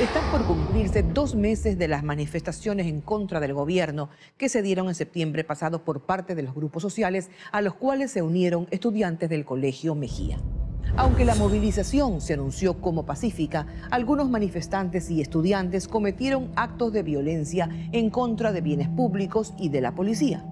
Están por cumplirse 2 meses de las manifestaciones en contra del gobierno que se dieron en septiembre pasado por parte de los grupos sociales a los cuales se unieron estudiantes del Colegio Mejía. Aunque la movilización se anunció como pacífica, algunos manifestantes y estudiantes cometieron actos de violencia en contra de bienes públicos y de la policía.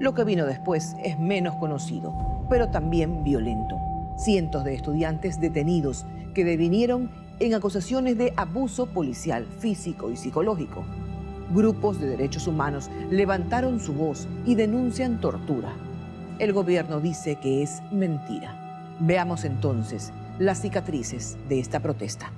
Lo que vino después es menos conocido, pero también violento. Cientos de estudiantes detenidos que devinieron en acusaciones de abuso policial, físico y psicológico. Grupos de derechos humanos levantaron su voz y denuncian tortura. El gobierno dice que es mentira. Veamos entonces las cicatrices de esta protesta.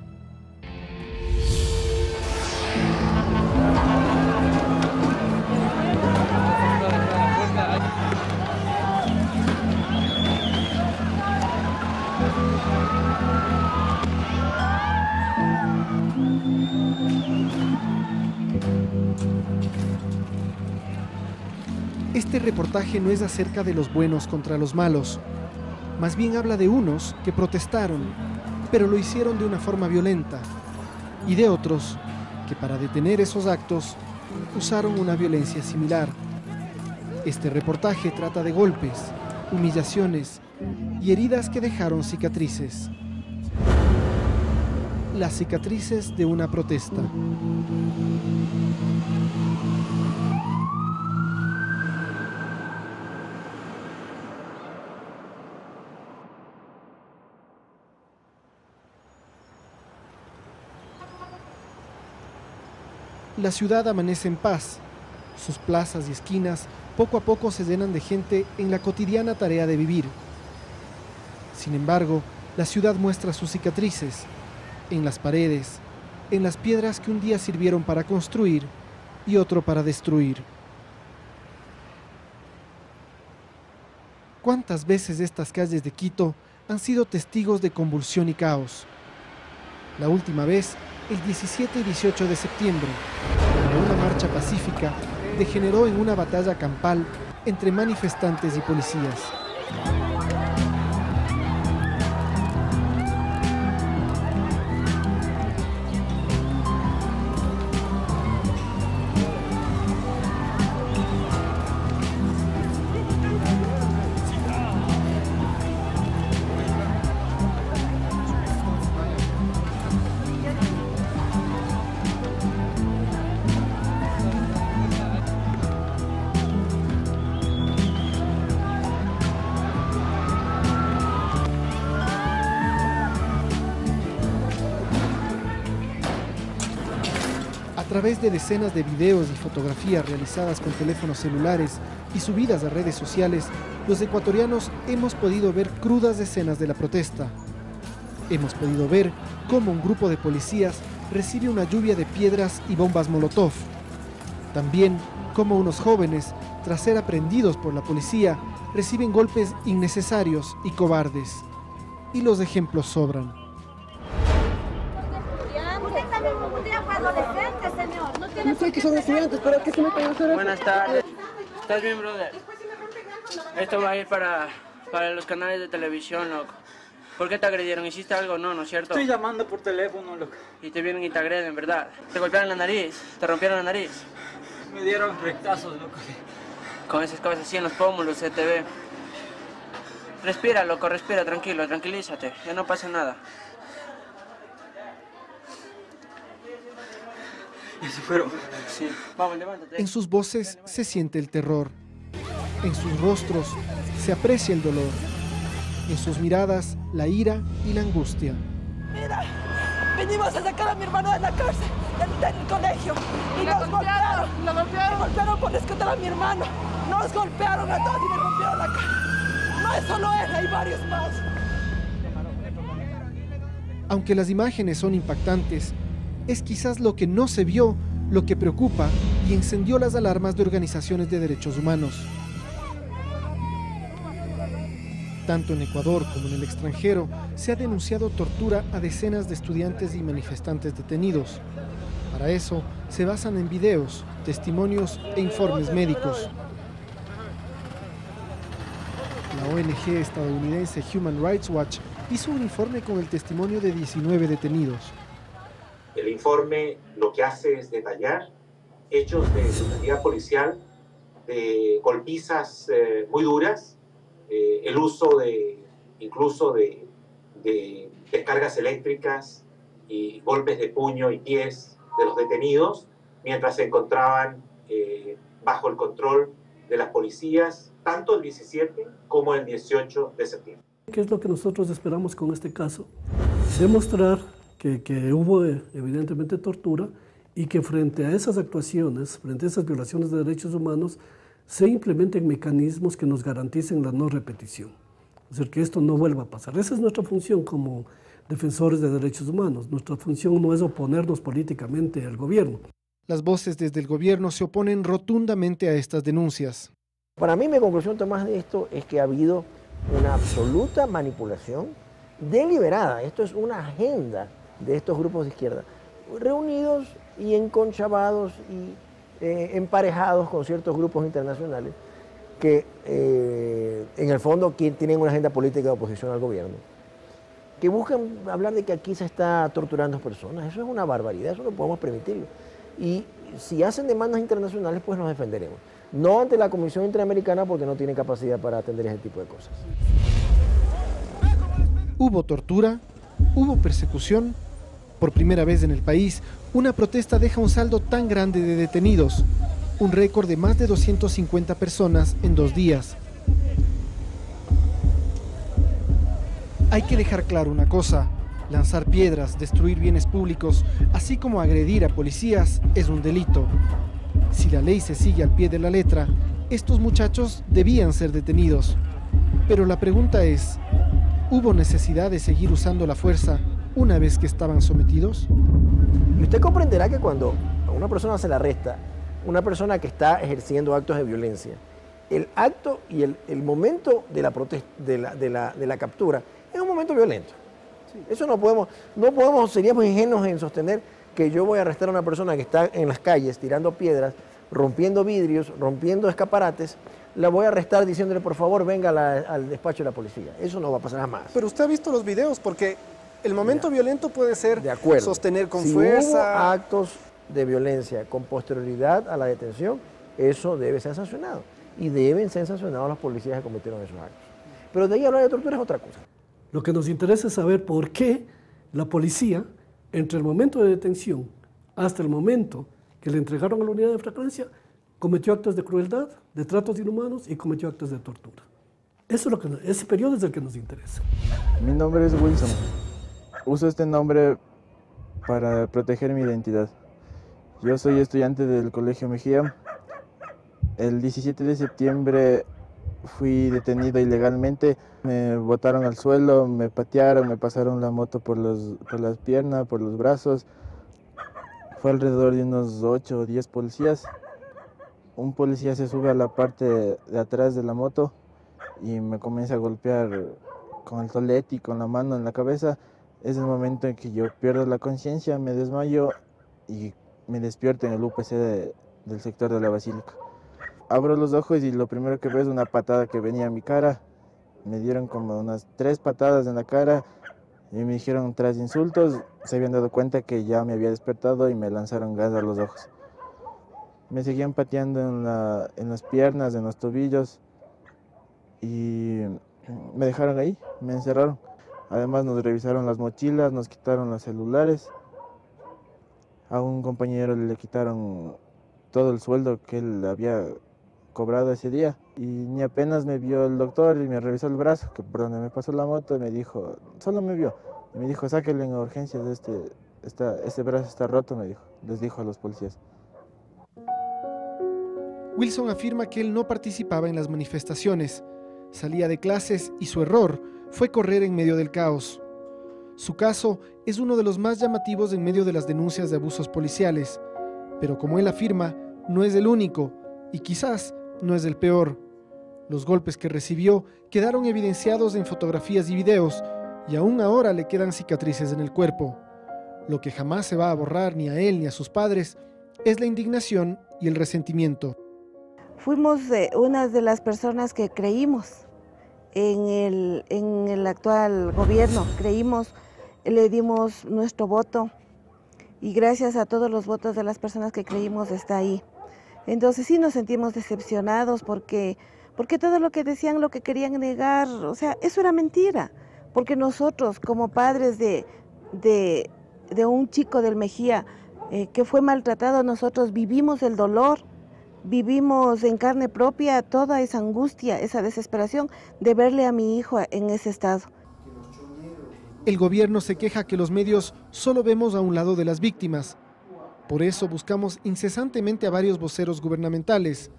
Este reportaje no es acerca de los buenos contra los malos. Más bien habla de unos que protestaron, pero lo hicieron de una forma violenta, y de otros que para detener esos actos usaron una violencia similar. Este reportaje trata de golpes, humillaciones y heridas que dejaron cicatrices. Las cicatrices de una protesta. La ciudad amanece en paz. Sus plazas y esquinas poco a poco se llenan de gente en la cotidiana tarea de vivir. Sin embargo, la ciudad muestra sus cicatrices en las paredes, en las piedras que un día sirvieron para construir y otro para destruir. ¿Cuántas veces estas calles de Quito han sido testigos de convulsión y caos? La última vez, el 17 y 18 de septiembre, cuando una marcha pacífica degeneró en una batalla campal entre manifestantes y policías. A través de decenas de videos y fotografías realizadas con teléfonos celulares y subidas a redes sociales, los ecuatorianos hemos podido ver crudas escenas de la protesta. Hemos podido ver cómo un grupo de policías recibe una lluvia de piedras y bombas molotov. También cómo unos jóvenes, tras ser aprendidos por la policía, reciben golpes innecesarios y cobardes. Y los ejemplos sobran. No sé que son estudiantes, pero ¿qué se me puede hacer? Buenas tardes. ¿Estás bien, brother? Esto va a ir para los canales de televisión, loco. ¿Por qué te agredieron? ¿Hiciste algo? No, ¿no es cierto? Estoy llamando por teléfono, loco. Y te vienen y te agreden, ¿verdad? ¿Te golpearon la nariz? ¿Te rompieron la nariz? Me dieron rectazos, loco. Con esas cosas así en los pómulos se te ve. Respira, loco, respira, tranquilo, tranquilízate. Ya no pasa nada. Y se fueron. Sí. Vamos, levántate. En sus voces se siente el terror. En sus rostros se aprecia el dolor. En sus miradas, la ira y la angustia. Mira, venimos a sacar a mi hermano de la cárcel, del colegio. Y nos golpearon. Nos golpearon por rescatar a mi hermano. Nos golpearon a todos y me rompieron la cara. No es solo él, hay varios más. Aunque las imágenes son impactantes, es quizás lo que no se vio lo que preocupa y encendió las alarmas de organizaciones de derechos humanos. Tanto en Ecuador como en el extranjero se ha denunciado tortura a decenas de estudiantes y manifestantes detenidos. Para eso se basan en videos, testimonios e informes médicos. La ONG estadounidense Human Rights Watch hizo un informe con el testimonio de 19 detenidos. El informe lo que hace es detallar hechos de brutalidad policial, de golpizas muy duras, el uso incluso de descargas eléctricas y golpes de puño y pies de los detenidos mientras se encontraban bajo el control de las policías, tanto el 17 como el 18 de septiembre. ¿Qué es lo que nosotros esperamos con este caso? Demostrar que hubo evidentemente tortura y que frente a esas actuaciones, frente a esas violaciones de derechos humanos, se implementen mecanismos que nos garanticen la no repetición. Es decir, que esto no vuelva a pasar. Esa es nuestra función como defensores de derechos humanos. Nuestra función no es oponernos políticamente al gobierno. Las voces desde el gobierno se oponen rotundamente a estas denuncias. Para mí mi conclusión, Tomás, de esto es que ha habido una absoluta manipulación deliberada. Esto es una agenda de estos grupos de izquierda, reunidos y enconchavados y emparejados con ciertos grupos internacionales que en el fondo tienen una agenda política de oposición al gobierno, que buscan hablar de que aquí se está torturando personas. Eso es una barbaridad, eso no podemos permitirlo. Y si hacen demandas internacionales, pues nos defenderemos. No ante la Comisión Interamericana, porque no tiene capacidad para atender ese tipo de cosas. Hubo tortura, hubo persecución. Por primera vez en el país, una protesta deja un saldo tan grande de detenidos, un récord de más de 250 personas en 2 días. Hay que dejar claro una cosa: lanzar piedras, destruir bienes públicos, así como agredir a policías, es un delito. Si la ley se sigue al pie de la letra, estos muchachos debían ser detenidos. Pero la pregunta es, ¿hubo necesidad de seguir usando la fuerza una vez que estaban sometidos? Y usted comprenderá que cuando a una persona se le arresta, una persona que está ejerciendo actos de violencia, el acto y el momento de la protesta, de la captura, es un momento violento. Eso no podemos, seríamos ingenuos en sostener que yo voy a arrestar a una persona que está en las calles tirando piedras, rompiendo vidrios, rompiendo escaparates, la voy a arrestar diciéndole por favor venga al despacho de la policía. Eso no va a pasar jamás. Pero usted ha visto los videos, porque el momento violento puede ser de acuerdo, sostener con si fuerza. Hubo actos de violencia con posterioridad a la detención, eso debe ser sancionado. Y deben ser sancionados los policías que cometieron esos actos. Pero de ahí hablar de tortura es otra cosa. Lo que nos interesa es saber por qué la policía, entre el momento de detención hasta el momento que le entregaron a la unidad de flagrancia, cometió actos de crueldad, de tratos inhumanos y cometió actos de tortura. Eso es ese periodo es el que nos interesa. Mi nombre es Wilson. Uso este nombre para proteger mi identidad. Yo soy estudiante del Colegio Mejía. El 17 de septiembre fui detenido ilegalmente. Me botaron al suelo, me patearon, me pasaron la moto por las piernas, por los brazos. Fue alrededor de unos 8 o 10 policías. Un policía se sube a la parte de atrás de la moto y me comienza a golpear con el tolete y con la mano en la cabeza. Es el momento en que yo pierdo la conciencia, me desmayo y me despierto en el UPC del sector de la Basílica. Abro los ojos y lo primero que veo es una patada que venía a mi cara. Me dieron como unas 3 patadas en la cara y me dijeron 3 insultos. Se habían dado cuenta que ya me había despertado y me lanzaron gas a los ojos. Me seguían pateando en las piernas, en los tobillos y me dejaron ahí, me encerraron. Además nos revisaron las mochilas, nos quitaron los celulares. A un compañero le quitaron todo el sueldo que él había cobrado ese día. Y ni apenas me vio el doctor y me revisó el brazo, que por donde me pasó la moto, me dijo, solo me vio. Y me dijo, sáquenle en urgencias, este brazo está roto, me dijo, les dijo a los policías. Wilson afirma que él no participaba en las manifestaciones, salía de clases y su error fue correr en medio del caos. Su caso es uno de los más llamativos en medio de las denuncias de abusos policiales, pero como él afirma, no es el único y quizás no es el peor. Los golpes que recibió quedaron evidenciados en fotografías y videos y aún ahora le quedan cicatrices en el cuerpo. Lo que jamás se va a borrar ni a él ni a sus padres es la indignación y el resentimiento. Fuimos una de las personas que creímos en el actual gobierno, le dimos nuestro voto y gracias a todos los votos de las personas que creímos está ahí. Entonces sí nos sentimos decepcionados porque todo lo que decían, lo que querían negar, o sea, eso era mentira. Porque nosotros, como padres de un chico del Mejía que fue maltratado, nosotros vivimos el dolor, vivimos en carne propia toda esa angustia, esa desesperación de verle a mi hijo en ese estado. El gobierno se queja que los medios solo vemos a un lado de las víctimas. Por eso buscamos incesantemente a varios voceros gubernamentales.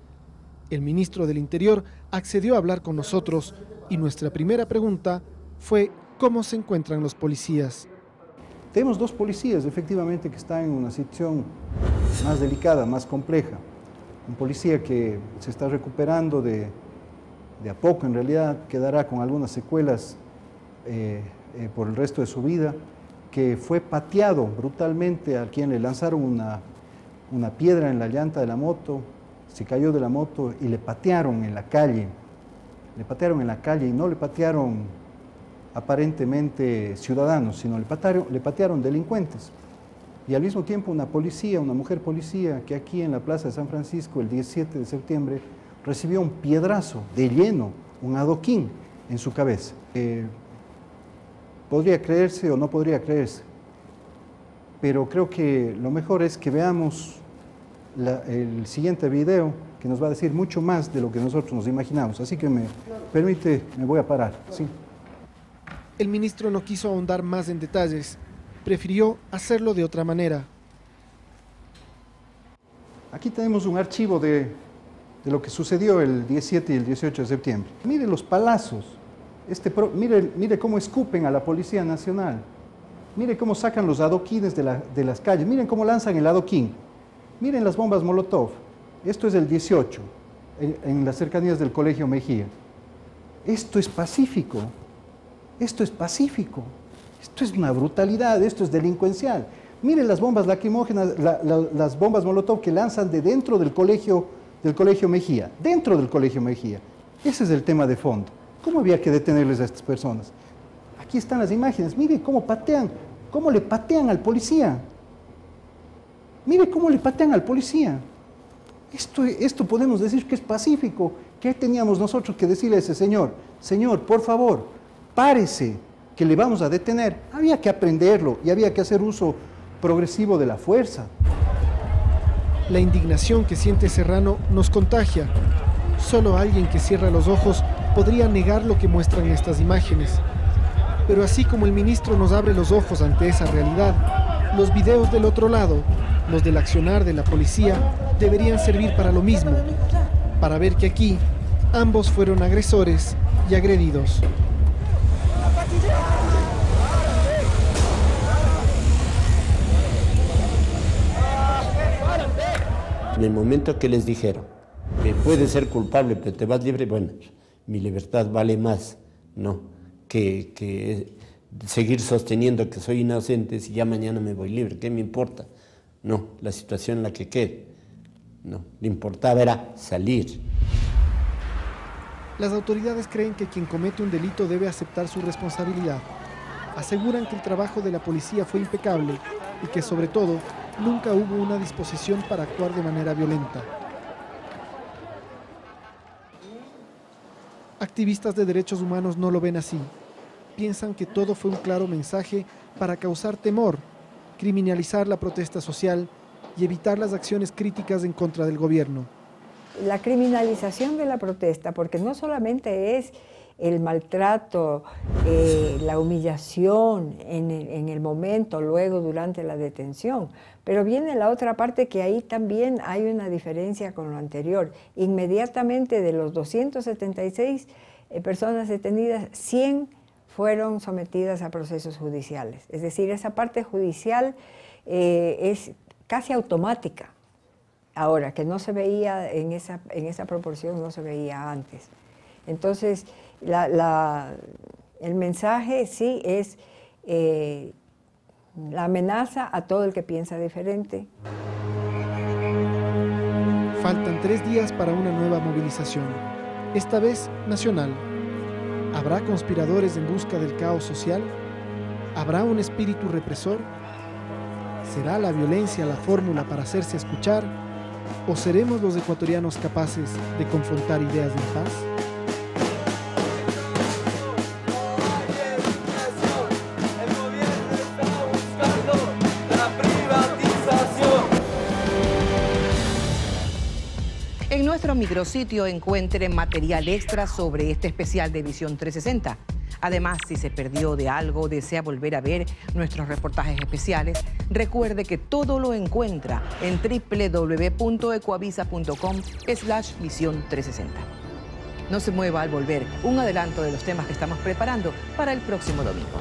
El ministro del Interior accedió a hablar con nosotros y nuestra primera pregunta fue ¿cómo se encuentran los policías? Tenemos 2 policías efectivamente que están en una situación más delicada, más compleja. Un policía que se está recuperando de a poco, en realidad quedará con algunas secuelas por el resto de su vida, que fue pateado brutalmente, a quien le lanzaron una piedra en la llanta de la moto, se cayó de la moto y le patearon en la calle. Le patearon en la calle y no le patearon aparentemente ciudadanos, sino le patearon delincuentes. Y al mismo tiempo una mujer policía, que aquí en la Plaza de San Francisco el 17 de septiembre recibió un piedrazo de lleno, un adoquín en su cabeza. Podría creerse o no podría creerse, pero creo que lo mejor es que veamos el siguiente video, que nos va a decir mucho más de lo que nosotros nos imaginamos. Así que me voy a parar. ¿Sí? El ministro no quiso ahondar más en detalles, prefirió hacerlo de otra manera. Aquí tenemos un archivo de lo que sucedió el 17 y el 18 de septiembre. Mire los palazos. Mire cómo escupen a la Policía Nacional. Mire cómo sacan los adoquines de las calles. Miren cómo lanzan el adoquín. Miren las bombas Molotov. Esto es el 18, en las cercanías del Colegio Mejía. Esto es pacífico. Esto es pacífico. Esto es una brutalidad, esto es delincuencial. Miren las bombas lacrimógenas, las bombas Molotov que lanzan de dentro del Colegio Mejía. Dentro del Colegio Mejía. Ese es el tema de fondo. ¿Cómo había que detenerles a estas personas? Aquí están las imágenes. Mire cómo le patean al policía. Mire cómo le patean al policía. Esto podemos decir que es pacífico. ¿Qué teníamos nosotros que decirle a ese señor? Señor, por favor, párese, que le vamos a detener. Había que aprenderlo y había que hacer uso progresivo de la fuerza. La indignación que siente Serrano nos contagia. Solo alguien que cierra los ojos podría negar lo que muestran estas imágenes. Pero así como el ministro nos abre los ojos ante esa realidad, los videos del otro lado, los del accionar de la policía, deberían servir para lo mismo, para ver que aquí ambos fueron agresores y agredidos. En el momento que les dijeron que puedes ser culpable pero te vas libre, bueno, mi libertad vale más, ¿no? que seguir sosteniendo que soy inocente si ya mañana me voy libre, ¿qué me importa? No, la situación en la que quede, no, le importaba era salir. Las autoridades creen que quien comete un delito debe aceptar su responsabilidad. Aseguran que el trabajo de la policía fue impecable y que, sobre todo, nunca hubo una disposición para actuar de manera violenta. Activistas de derechos humanos no lo ven así. Piensan que todo fue un claro mensaje para causar temor, criminalizar la protesta social y evitar las acciones críticas en contra del gobierno. La criminalización de la protesta, porque no solamente es el maltrato, la humillación en el momento, luego durante la detención, pero viene la otra parte que ahí también hay una diferencia con lo anterior. Inmediatamente de los 276 personas detenidas, 100 fueron sometidas a procesos judiciales. Es decir, esa parte judicial es casi automática. Ahora, que no se veía en esa proporción, no se veía antes. Entonces, el mensaje sí es la amenaza a todo el que piensa diferente. Faltan 3 días para una nueva movilización, esta vez nacional. ¿Habrá conspiradores en busca del caos social? ¿Habrá un espíritu represor? ¿Será la violencia la fórmula para hacerse escuchar? ¿O seremos los ecuatorianos capaces de confrontar ideas de paz? En nuestro micrositio encuentre material extra sobre este especial de Visión 360. Además, si se perdió de algo o desea volver a ver nuestros reportajes especiales, recuerde que todo lo encuentra en www.ecoavisa.com/visión 360. No se mueva al volver, un adelanto de los temas que estamos preparando para el próximo domingo.